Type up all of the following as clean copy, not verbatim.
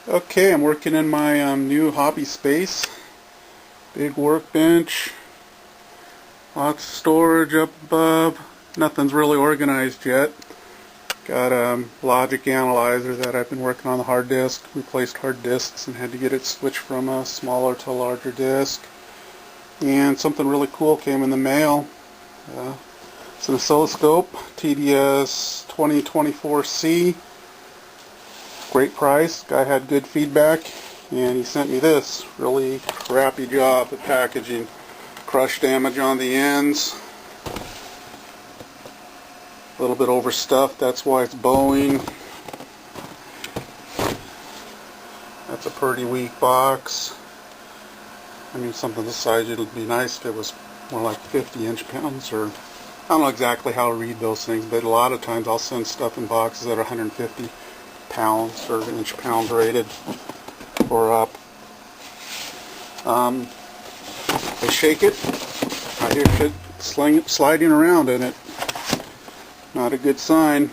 Okay, I'm working in my new hobby space. Big workbench, lots of storage up above. Nothing's really organized yet. Got a logic analyzer that I've been working on the hard disk. Replaced hard disks and had to get it switched from a smaller to a larger disk. And something really cool came in the mail. It's an oscilloscope, TDS2024C. Great price. Guy had good feedback, and he sent me this. Really crappy job of packaging. Crush damage on the ends. A little bit overstuffed, that's why it's bowing. That's a pretty weak box. I mean, something this size, it would be nice if it was more like 50 inch-pounds, or I don't know exactly how to read those things, but a lot of times I'll send stuff in boxes that are 150 pounds or inch-pounds rated or up. I shake it, I hear shit sliding around in it. Not a good sign.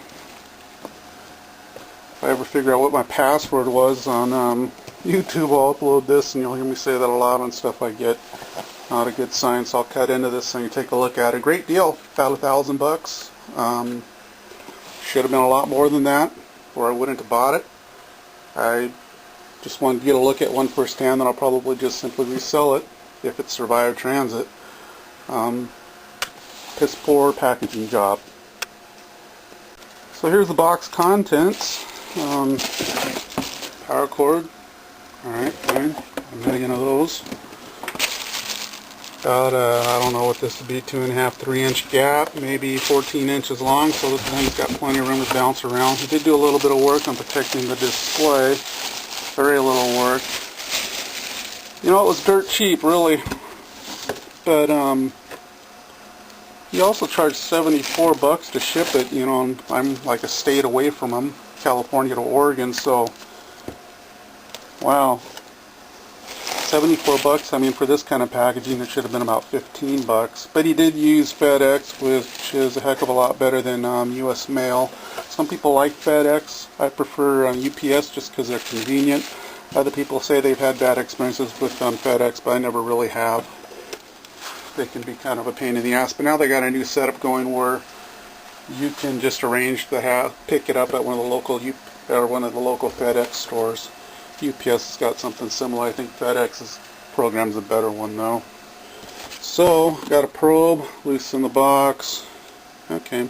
If I ever figure out what my password was on YouTube, I'll upload this and you'll hear me say that a lot on stuff I get. Not a good sign, so I'll cut into this thing and take a look at it. Great deal, about $1,000. Should have been a lot more than that, or I wouldn't have bought it. I just wanted to get a look at one firsthand, then I'll probably just simply resell it if it survived transit. Piss poor packaging job. So here's the box contents. Power cord. Alright, fine. A million of those. About I don't know what this would be, 2.5, 3 inch gap, maybe 14 inches long, so this thing's got plenty of room to bounce around. He did do a little bit of work on protecting the display. Very little work. You know, it was dirt cheap, really. But he also charged $74 to ship it. You know, I'm like a state away from him, California to Oregon, so wow. $74, I mean, for this kind of packaging it should have been about $15. But he did use FedEx, which is a heck of a lot better than US mail. Some people like FedEx. I prefer UPS just because they're convenient. Other people say they've had bad experiences with FedEx, but I never really have. They can be kind of a pain in the ass. But now they got a new setup going where you can just arrange to pick it up at one of the local FedEx stores. UPS has got something similar. I think FedEx's program's a better one though. So, got a probe, loose in the box. Okay.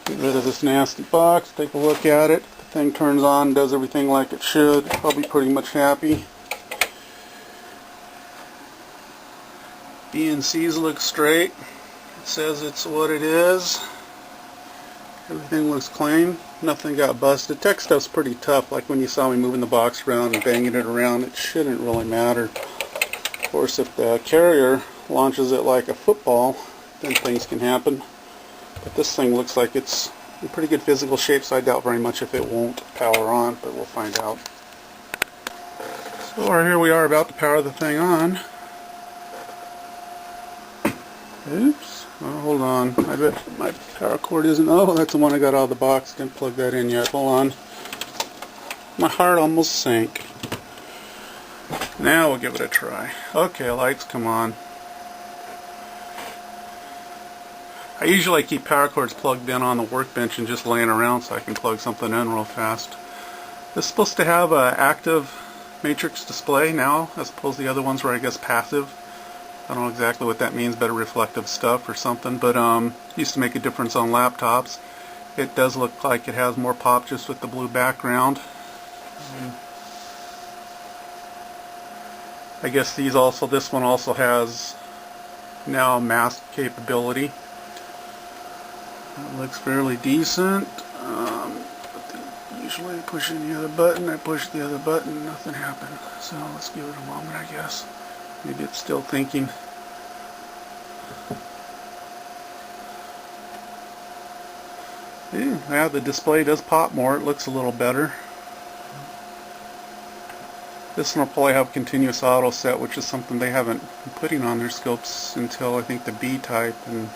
Get rid of this nasty box, take a look at it. The thing turns on, does everything like it should. I'll be pretty much happy. BNCs look straight. It says it's what it is. Everything looks clean. Nothing got busted. Tech stuff's pretty tough. Like when you saw me moving the box around and banging it around, it shouldn't really matter. Of course, if the carrier launches it like a football, then things can happen. But this thing looks like it's in pretty good physical shape, so I doubt very much if it won't power on, but we'll find out. So here we are about to power the thing on. Oops. Oh, hold on. I bet my power cord isn't... Oh, that's the one I got out of the box. Didn't plug that in yet. Hold on. My heart almost sank. Now we'll give it a try. Okay, lights, come on. I usually keep power cords plugged in on the workbench and just laying around so I can plug something in real fast. This is supposed to have an active matrix display now, as opposed to the other ones where I guess passive. I don't know exactly what that means, better reflective stuff or something, but used to make a difference on laptops. It does look like it has more pop just with the blue background. I guess this one also has now mask capability. That looks fairly decent. Usually I push in the other button, I push the other button, nothing happened. So let's give it a moment, I guess. Maybe it's still thinking. Yeah, the display does pop more. It looks a little better. This one will probably have continuous auto set, which is something they haven't been putting on their scopes until I think the B type, and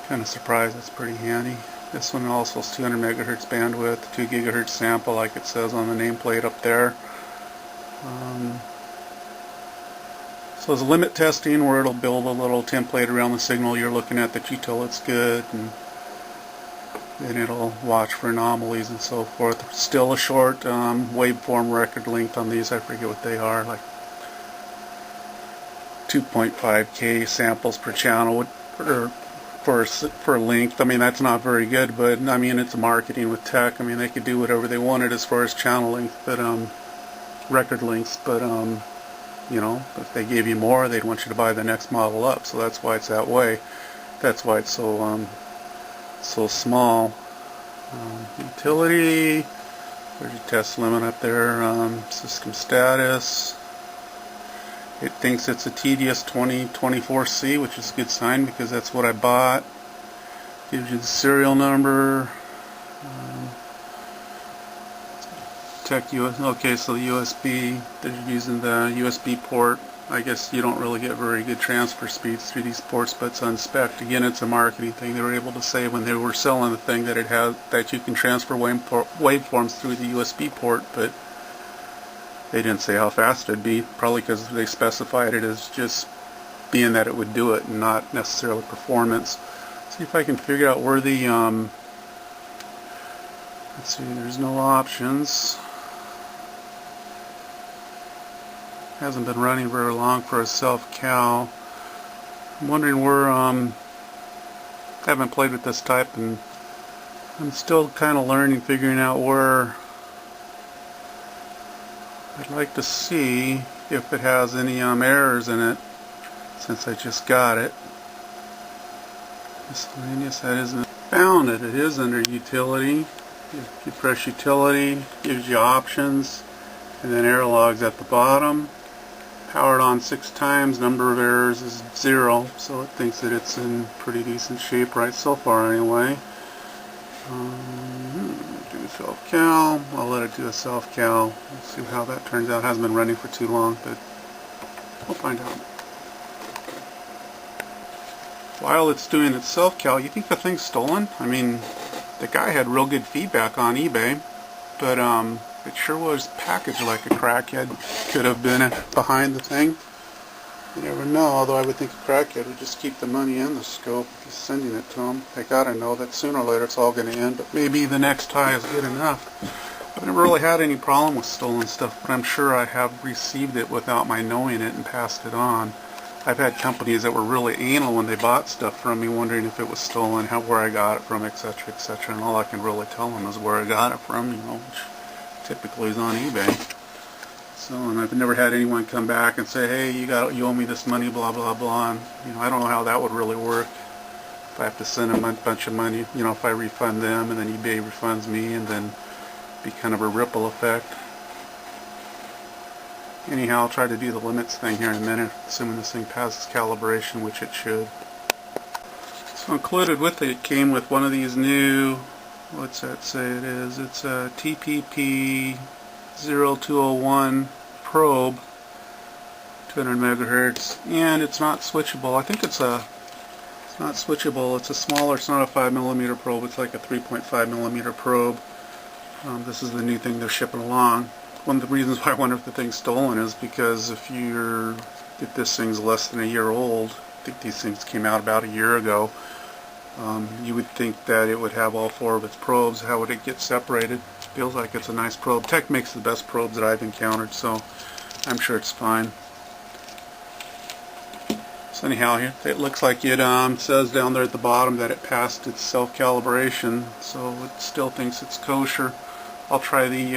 kind of surprised. It's pretty handy. This one also is 200 megahertz bandwidth, 2 gigahertz sample like it says on the nameplate up there. So it's limit testing where it'll build a little template around the signal you're looking at that you tell it's good, and then it'll watch for anomalies and so forth. Still a short waveform record length on these. I forget what they are, like 2.5K samples per channel for length. I mean, that's not very good, but I mean, it's marketing with tech. I mean, they could do whatever they wanted as far as channel length, but record lengths, but you know, if they gave you more, they'd want you to buy the next model up. So that's why it's that way. That's why it's so so small. Utility. There's your test limit up there. System status. It thinks it's a TDS2024C, which is a good sign because that's what I bought. Gives you the serial number. Tech US. Okay, so the USB, they're using the USB port. I guess you don't really get very good transfer speeds through these ports, but it's unspec'd. Again, it's a marketing thing. They were able to say when they were selling the thing that it has, that you can transfer waveforms through the USB port, but they didn't say how fast it'd be. Probably because they specified it as just being that it would do it and not necessarily performance. See if I can figure out where the let's see. There's no options. Hasn't been running very long for a self-cal. I'm wondering where, I haven't played with this type, and I'm still kind of learning, figuring out where. I'd like to see if it has any errors in it, since I just got it. Miscellaneous, that isn't found it. It is under utility. You press utility, gives you options, and then error logs at the bottom. Powered on 6 times, number of errors is 0, so it thinks that it's in pretty decent shape right so far anyway. Do self-cal, I'll let it do a self-cal. Let's see how that turns out. It hasn't been running for too long, but we'll find out. While it's doing its self-cal, you think the thing's stolen? I mean, the guy had real good feedback on eBay, but it sure was packaged like a crackhead. Could have been behind the thing. You never know, although I would think a crackhead would just keep the money in the scope if he's sending it to them. They gotta know that sooner or later it's all going to end, but maybe the next tie is good enough. I've never really had any problem with stolen stuff, but I'm sure I have received it without my knowing it and passed it on. I've had companies that were really anal when they bought stuff from me, wondering if it was stolen, where I got it from, etc., etc., and all I can really tell them is where I got it from, you know, which typically is on eBay. So, and I've never had anyone come back and say, hey, you owe me this money, blah blah blah. And, you know, I don't know how that would really work. If I have to send them a bunch of money, you know, if I refund them and then eBay refunds me, and then be kind of a ripple effect. Anyhow, I'll try to do the limits thing here in a minute, assuming this thing passes calibration, which it should. So included with it, it came with one of these new, what's that say it is? It's a TPP0201 probe, 200 megahertz, and it's not switchable. I think it's not switchable. It's a smaller, it's not a 5mm probe, it's like a 3.5mm probe. This is the new thing they're shipping along. One of the reasons why I wonder if the thing's stolen is because if this thing's less than a year old, I think these things came out about a year ago, you would think that it would have all 4 of its probes. How would it get separated? Feels like it's a nice probe. Tech makes the best probes that I've encountered, so I'm sure it's fine. So anyhow, here it looks like it says down there at the bottom that it passed its self-calibration, so it still thinks it's kosher. I'll try the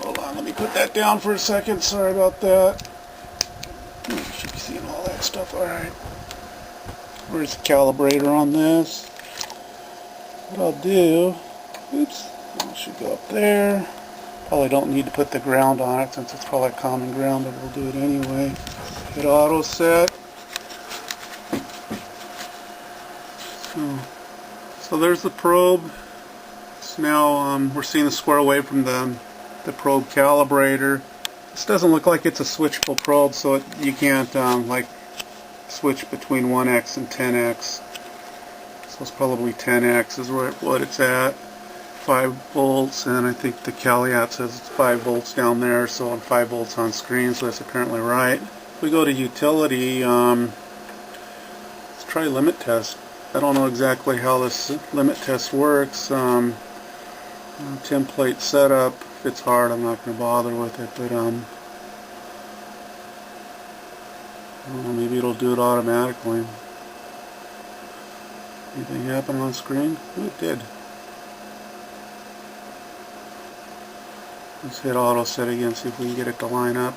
hold on, let me put that down for a second. Sorry about that. You should be seeing all that stuff. Alright. Where's the calibrator on this? What I'll do, oops, it should go up there. Probably don't need to put the ground on it since it's probably common ground, but we'll do it anyway. Hit auto set. So there's the probe. So now we're seeing the square wave from the probe calibrator. This doesn't look like it's a switchable probe, so you can't like switch between 1x and 10x. So it's probably 10x is what it's at. 5 volts, and I think the Caliat says it's 5 volts down there, so I'm 5 volts on screen, so that's apparently right. If we go to utility, let's try limit test. I don't know exactly how this limit test works. Template setup. If it's hard, I'm not going to bother with it, but I don't know, maybe it'll do it automatically. Anything happen on screen? Oh, it did. Let's hit auto set again, see if we can get it to line up.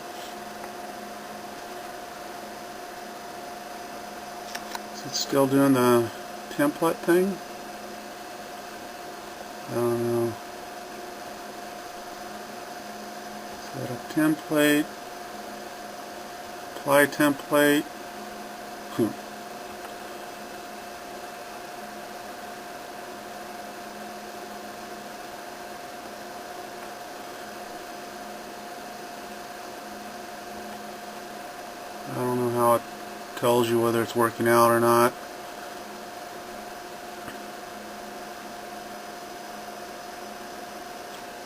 Is it still doing the template thing? I don't know. Set up template. Apply template. I don't know how it tells you whether it's working out or not.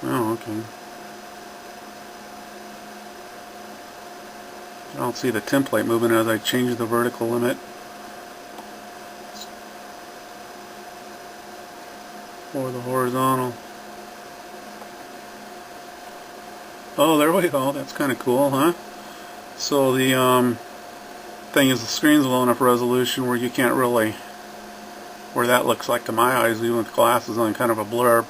Oh, okay. I don't see the template moving as I change the vertical limit. Or the horizontal. Oh, there we go. That's kind of cool, huh? So the thing is, the screen's low enough resolution where you can't really, where that looks like to my eyes, even with glasses on, kind of a blur.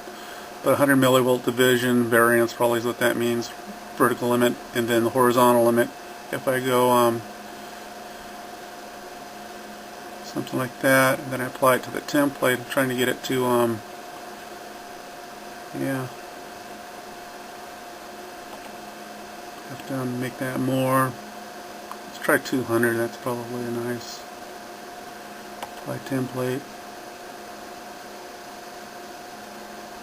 But 100 millivolt division variance probably is what that means. Vertical limit, and then the horizontal limit. If I go something like that, and then I apply it to the template, I'm trying to get it to yeah. Have to make that more. Let's try 200. That's probably a nice. Apply template.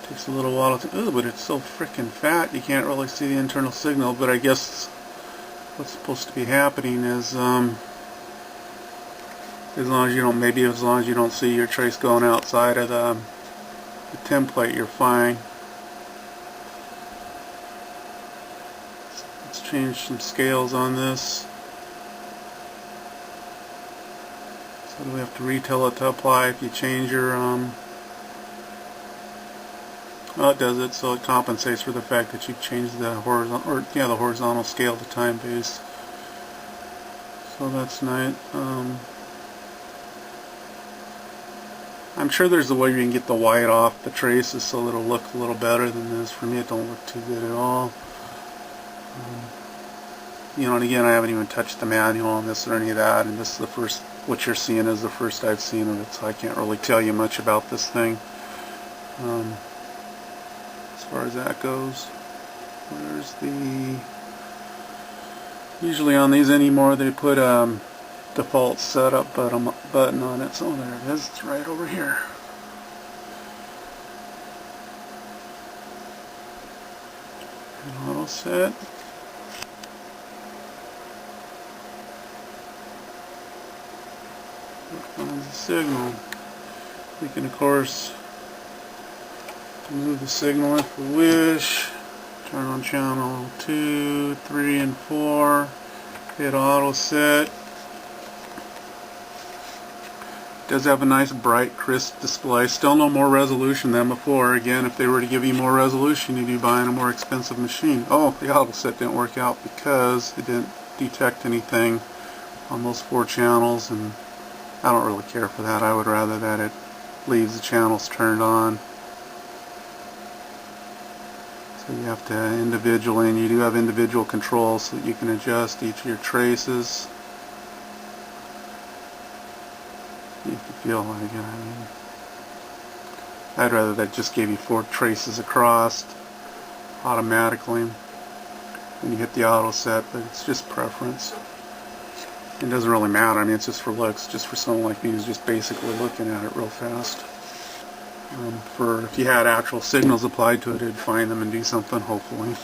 Takes a little while to. Oh, but it's so freaking fat. You can't really see the internal signal. But I guess what's supposed to be happening is, as long as you don't, maybe as long as you don't see your trace going outside of the template, you're fine. Let's change some scales on this. So do we have to retell it to apply if you change your well, it does it, so it compensates for the fact that you've changed the horizontal, or yeah, the horizontal scale to time base. So that's nice. I'm sure there's a way you can get the white off the traces so it'll look a little better than this. For me, it don't look too good at all. You know, and again, I haven't even touched the manual on this or any of that, and this is the first, what you're seeing is the first I've seen of it, so I can't really tell you much about this thing. As far as that goes, where's the, usually on these anymore they put default setup button on it, so there it is, it's right over here. And auto set. What finds the signal? We can of course move the signal if we wish. Turn on channel 2, 3, and 4. Hit auto set. It does have a nice bright crisp display. Still no more resolution than before. Again, if they were to give you more resolution, you'd be buying a more expensive machine. Oh, the auto set didn't work out because it didn't detect anything on those 4 channels, and I don't really care for that. I would rather that it leaves the channels turned on. So you have to individually, and you do have individual controls so that you can adjust each of your traces. If you feel like it, I mean, I'd rather that just gave you 4 traces across automatically when you hit the auto set, but it's just preference. It doesn't really matter. I mean, it's just for looks, just for someone like me who's just basically looking at it real fast. For if you had actual signals applied to it, it'd find them and do something, hopefully.